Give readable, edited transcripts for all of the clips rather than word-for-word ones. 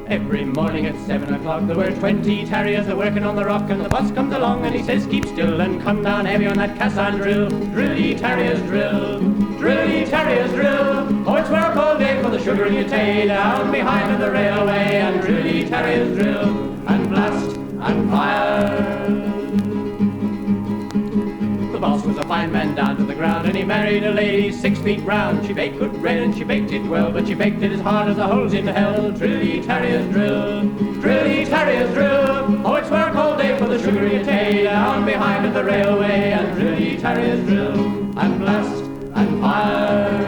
Every morning at 7 o'clock there were 20 Tarriers a-working on the rock, and the boss comes along and he says, keep still and come down heavy on that cast iron drill. Drilly Terriers drill, Drilly Terriers drill. Oh, it's work all day for the sugar in your tay down behind the railway, and Drilly Terriers drill, and blast and fire. The boss was a fine man down to the ground, and he married a lady 6 feet round. She baked good bread and she baked it well, but she baked it as hard as the holes in hell. Drilly Terriers drill, Drilly Terriers drill. Oh, it's work all day for the sugar you tay down behind the railway, and Drilly Terriers drill, and blast and fire.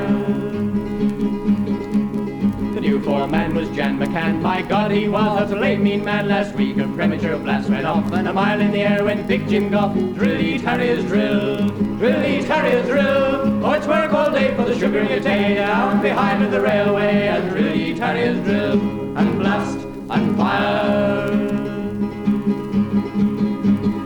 The new foreman was Jan McCann. My God, he was a late mean man. Last week a premature blast went off, and a mile in the air went Big Jim Goff. Drilly Terriers drill, Drilly Terriers drill. Oh, it's work all day for the sugar you tay down behind the railway, and Drilly Terriers drill, and blast and fire.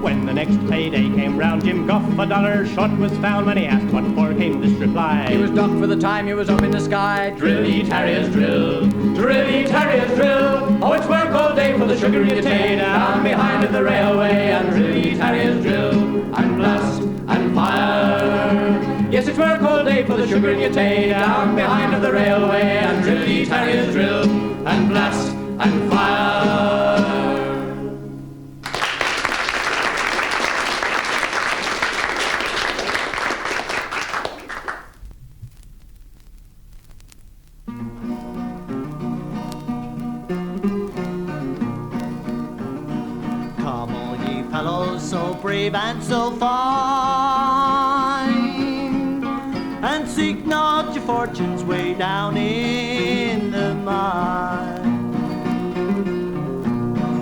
When the next payday came round, Jim Goff $1 short was found. When he asked what for, came this reply: he was docked for the time he was up in the sky. Drilly Terriers drill, Drilly Terriers drill. Oh, it's work all day for the sugar you tay down behind the railway, and Drilly Terriers drill, and blast and fire. Yes, it's work all day for the sugar you tay down behind the railway, and Drilly Terriers drill, and blast and fire. So brave and so fine, and seek not your fortunes way down in the mine,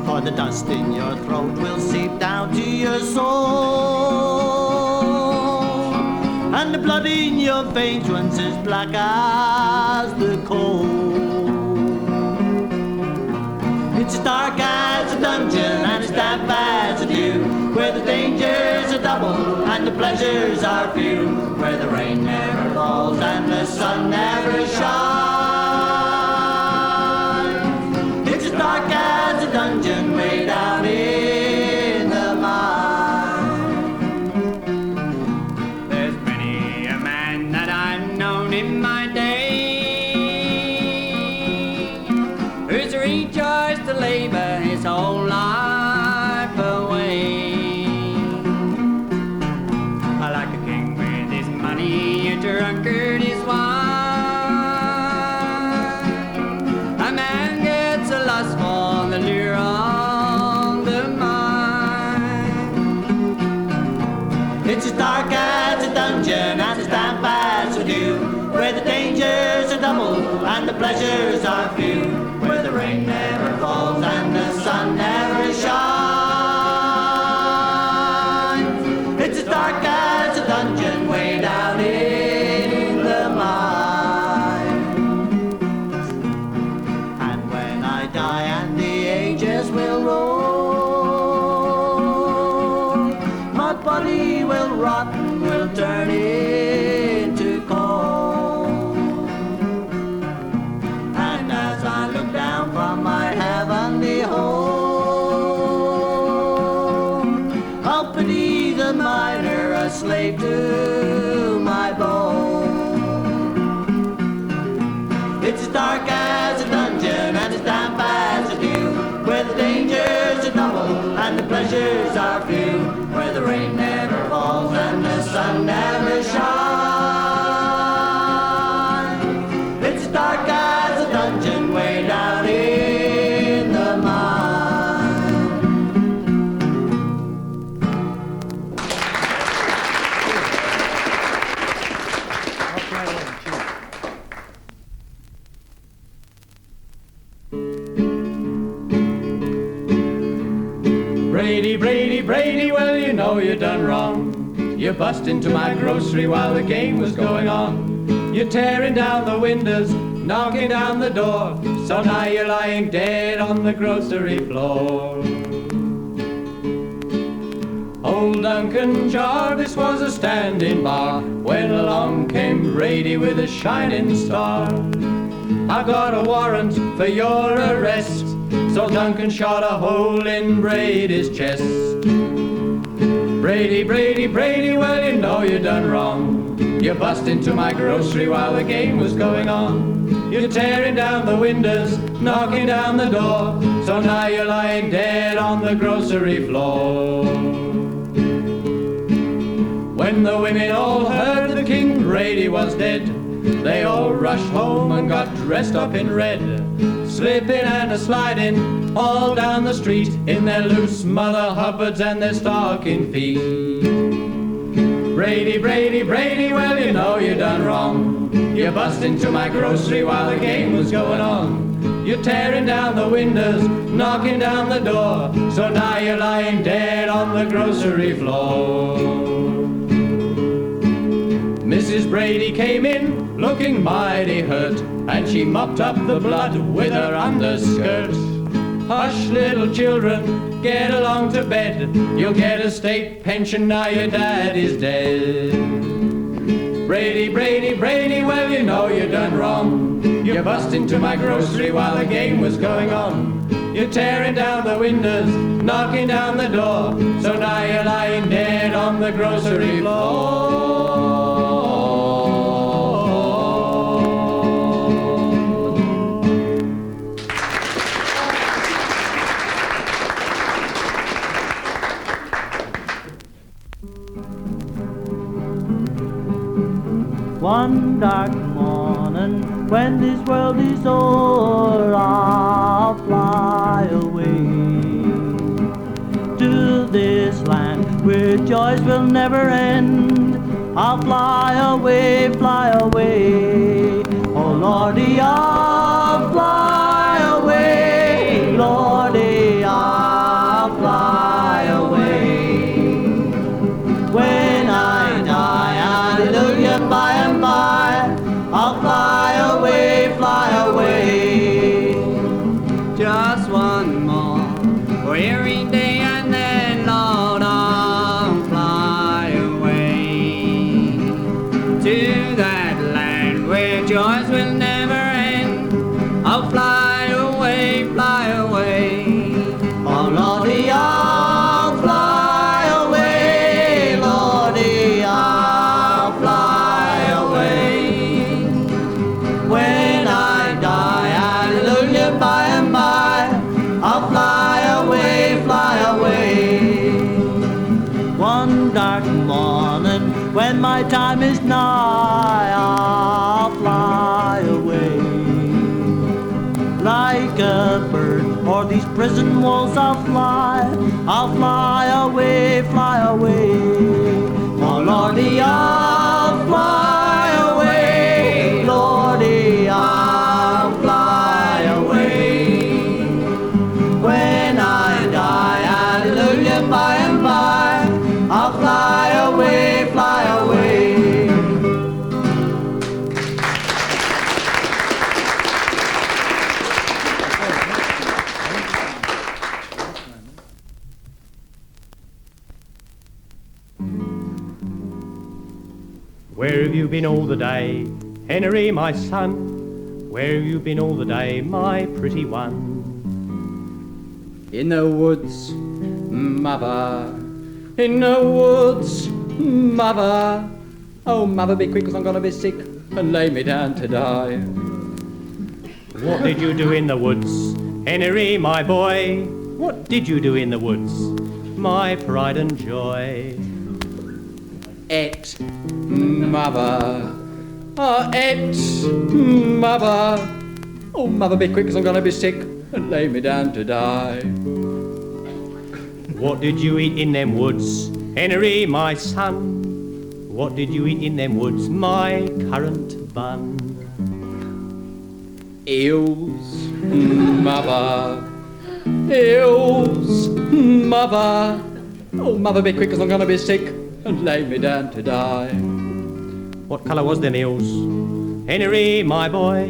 for the dust in your throat will seep down to your soul, and the blood in your veins runs as black as the coal. It's as dark as a dungeon and as damp as a dew, where the dangers are double and the pleasures are few, where the rain never falls and the sun never shines. It's as dark as a dungeon way down in the mine. There's many a man that I've known in my day who's rejoiced to labour his whole life away. Drunkard is wine. A man gets a lust for the lure on the mind. It's as dark as a dungeon and as damp as a dew, where the dangers are double and the pleasures are few, where the rain never falls and the sun never shines. It's as dark as a dungeon way down here. Rotten will turn into coal, and as I look down from my heavenly home, I'll pity the miner, a slave to my bone. It's as dark as a dungeon and as damp as a dew, where the dangers are double and the pleasures are few, where the rain never falls and the sun never shines. It's as dark as a dungeon way down in the mine. Brady, Brady, Brady, well, you know you done wrong. You bust into my grocery while the game was going on. You're tearing down the windows, knocking down the door, so now you're lying dead on the grocery floor. Oh, Old Duncan Jarvis was a standing bar when along came Brady with a shining star. I've got a warrant for your arrest. So Duncan shot a hole in Brady's chest. Brady, Brady, Brady, well you know you done wrong. You bust into my grocery while the game was going on. You're tearing down the windows, knocking down the door. So now you're lying dead on the grocery floor. When the women all heard the King Brady was dead, they all rushed home and got dressed up in red, slipping and a-sliding all down the street in their loose Mother Hubbards and their stocking feet. Brady, Brady, Brady, well you know you done wrong. You bust into my grocery while the game was going on. You're tearing down the windows, knocking down the door. So now you're lying dead on the grocery floor. Mrs. Brady came in looking mighty hurt, and she mopped up the blood with her underskirt. Hush, little children, get along to bed. You'll get a state pension now your dad is dead. Brady, Brady, Brady, well you know you done wrong. You bust into my grocery while the game was going on. You're tearing down the windows, knocking down the door. So now you're lying dead on the grocery floor. One dark morning, when this world is o'er, I'll fly away to this land where joys will never end. I'll fly away, fly away. Oh Lordy, I'll fly away. Lordy, I'll fly away. When I die, hallelujah, by and by, I'll fly away, fly away. Just one more weary day and then, Lord, I'll fly away to that land where joys will never end. I'll fly away, fly away. Oh Lordy, I'll fly away. Lordy, I'll fly away. When I die, hallelujah, by and by, I'll fly away, fly away. One dark morning, when my time is nigh, I'll fly away. Like a bird o'er these prison walls I'll fly away, fly away. Oh Lordy, I'll fly away. Lordy, I'll fly away. When I die, hallelujah, by and by, I'll fly away, fly away. Where have you been all the day, Henry, my son? Where have you been all the day, my pretty one? In the woods, mother. In the woods, mother. Oh, mother, be quick, 'cause I'm gonna be sick and lay me down to die. What did you do in the woods, Henry, my boy? What did you do in the woods, my pride and joy? Et, mother. Oh, et, mother. Oh, mother, be quick, 'cause I'm gonna be sick and lay me down to die. What did you eat in them woods, Henry, my son? What did you eat in them woods, my currant bun? Eels, mother. Eels, mother. Oh, mother, be quick, 'cause I'm gonna be sick and lay me down to die. What colour was them eels, Henry, my boy?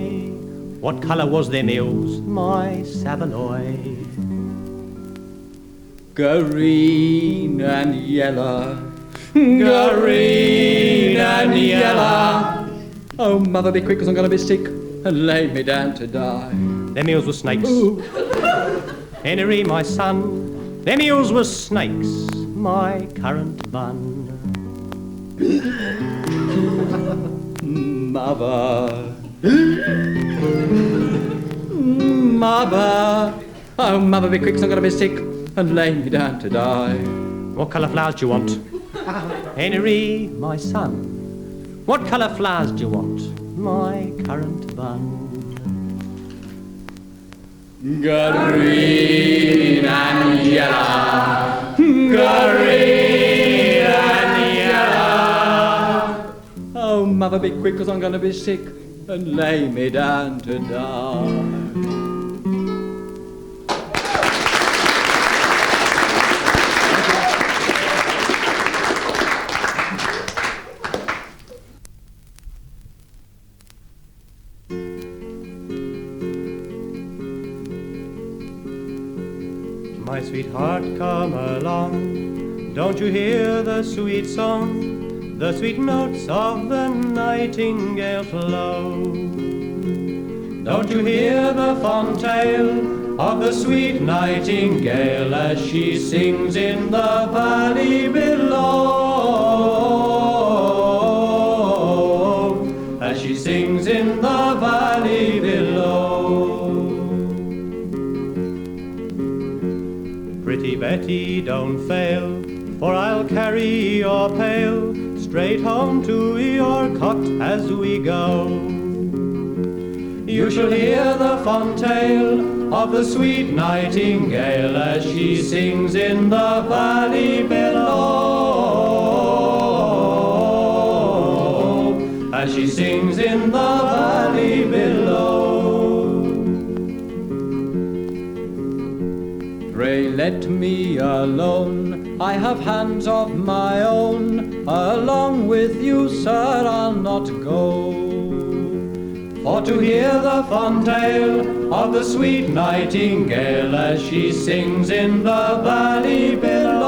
What colour was them eels, my Savaloy? green and yellow, green and yellow. Oh, mother, be quick, 'cause I'm gonna be sick and lay me down to die. Them eels were snakes. Henry, my son, them eels were snakes, my currant bun. Mother, mother, oh, mother, be quick, 'cause I'm gonna be sick and lay me down to die. What colour flowers do you want? Henry, my son, what colour flowers do you want? My currant bun. Green and yellow, green and yellow. Oh, mother, be quick, 'cause I'm gonna be sick and lay me down to die. My sweetheart, come along, don't you hear the sweet song, the sweet notes of the nightingale flow? Don't you hear the fond tale of the sweet nightingale as she sings in the valley below, as she sings in the valley below? Pretty Betty, don't fail, for I'll carry your pail straight home to your cot as we go. You shall hear the fond tale of the sweet nightingale as she sings in the valley below, as she sings in the valley below. Pray let me alone, I have hands of my own, along with you, sir, I'll not go. For to hear the fond tale of the sweet nightingale as she sings in the valley below,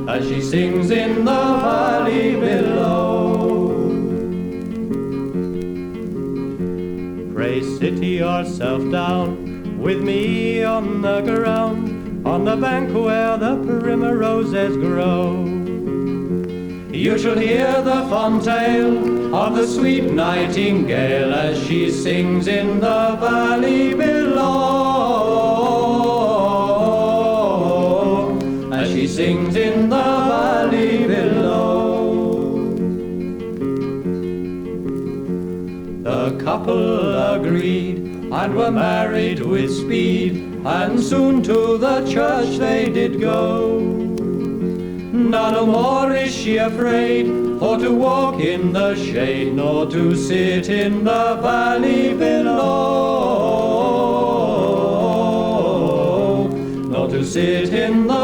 as she sings in the valley below. Pray sit yourself down with me on the ground, on the bank where the primroses grow. You shall hear the fond tale of the sweet nightingale as she sings in the valley below, as she sings in the valley below. The couple agreed and were married with speed, and soon to the church they did go. Now no more is she afraid for to walk in the shade, nor to sit in the valley below, nor to sit in the